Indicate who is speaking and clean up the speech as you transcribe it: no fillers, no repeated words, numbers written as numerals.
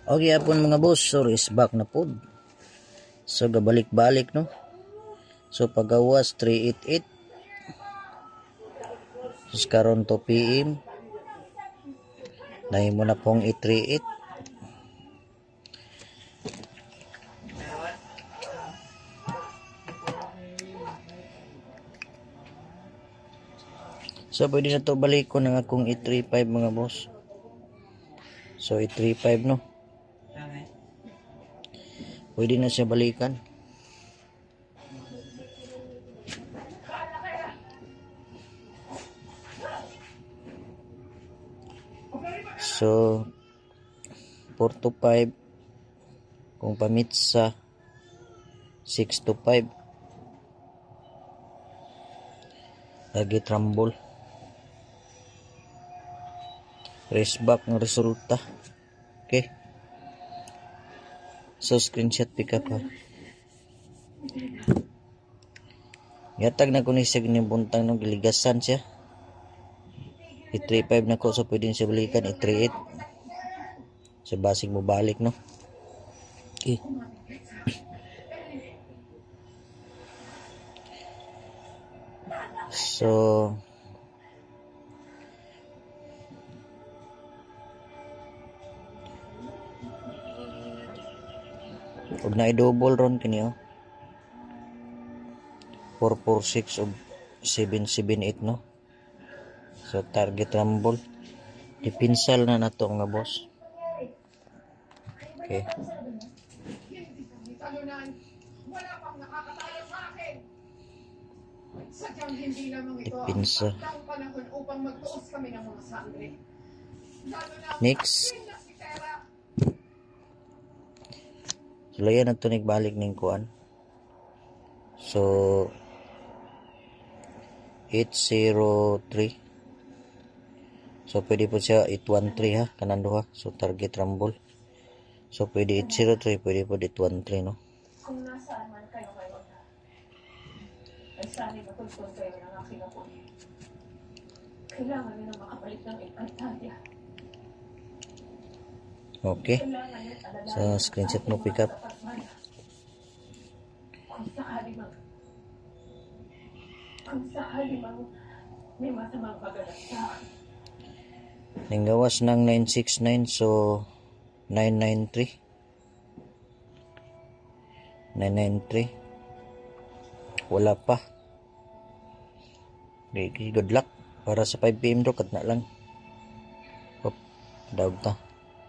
Speaker 1: Okay hapon mga boss, so is back na pod. So gabalik-balik no. So pagawas 388. So karon 2 PM. Nahimo na pong 838. So pwede na to balik ko ng akong 835 mga boss. So 835 no. Pwede na siya balikan. So 4 to 5 kung pamit sa 6 to 5 lagi trumble. Race back ng resulta. Okay. So screenshot pick up ha. Yatag na ko ni siya ginibuntang ng giligasan siya. I-35 na ko, so pwede siya balikan. I-38 sa basig mo balik no. Okay. So ug na i-double ron kini oh. 446 ug 778 no. So target rumble. Dipinsal na nato nga boss. Okay. Dipinsa. Next. So layan na tunig balik ning kuan. So 803. So pwede po siya 813 ha, kanan duha. So target rumble. So pwede 803, pwede po 813 no.
Speaker 2: Kung nasaan man kayo ngayon na ay sana matultol kayo ng aking apo. Kailangan nyo na makabalik ng Italia.
Speaker 1: Okay. So screenshot mo pick up.
Speaker 2: Kung sakali mang may masamang pagalas sa akin.
Speaker 1: Ninggawas ng 969, so 993. 993. Wala pa. Okay, good luck. Para sa 5 PM do, kat na lang. Hop, daog ta.